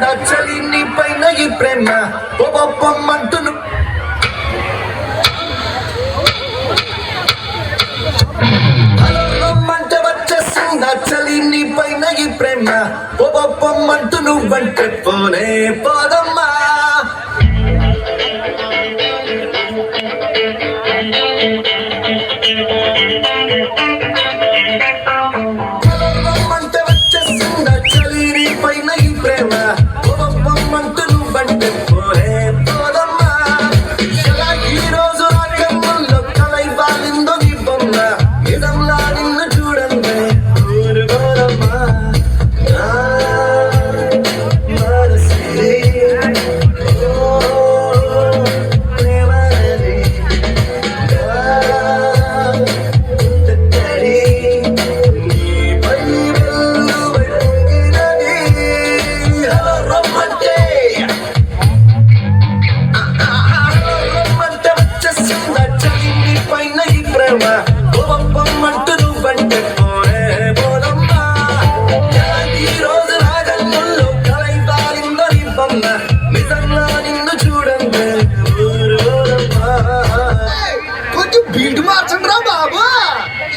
నచ్చలి నీ పైన ఈ ప్రేమ పొమ్మంటును రమ్మంటే వచ్చేసి నచ్చలి నీ పైన ఈ ప్రేమ పొమ్మంటూ నువ్వంటే పోనే పోదమ్మా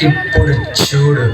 ఇప్పుడు చూడు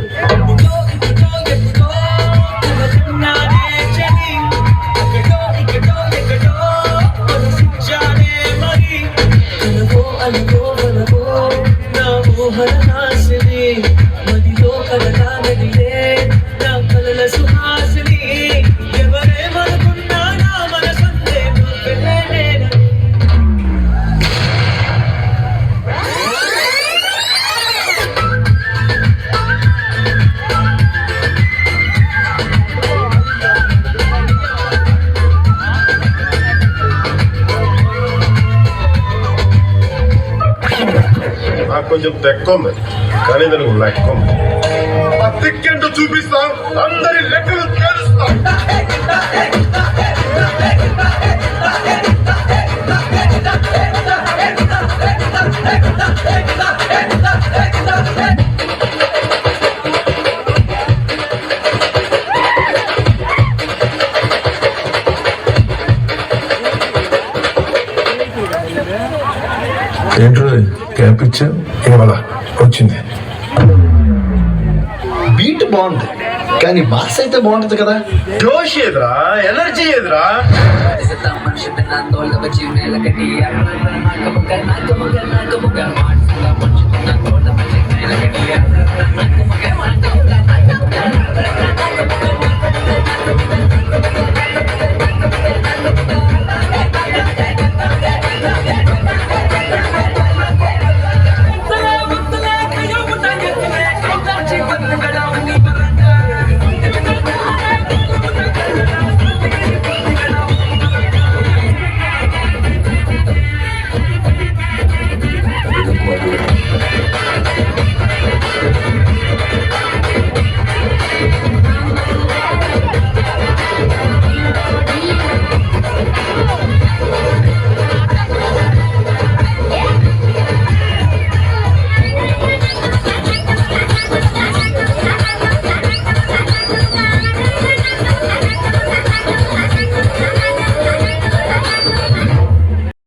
కొంచెం తెక్కుంది కానీ దానికి లెక్క ఉంది. ఆ తిక్కేంటో చూపిస్తాం, అందరి లెక్కలు తేలుస్తాం. ఏంటో క్యాప్ ఇచ్చా ఇవాళ వచ్చింది. బీట్ బాగుంది కానీ బాస్ అయితే బాగుంటుంది కదా. జోష్ ఏదిరా, ఎనర్జీ ఏదిరా.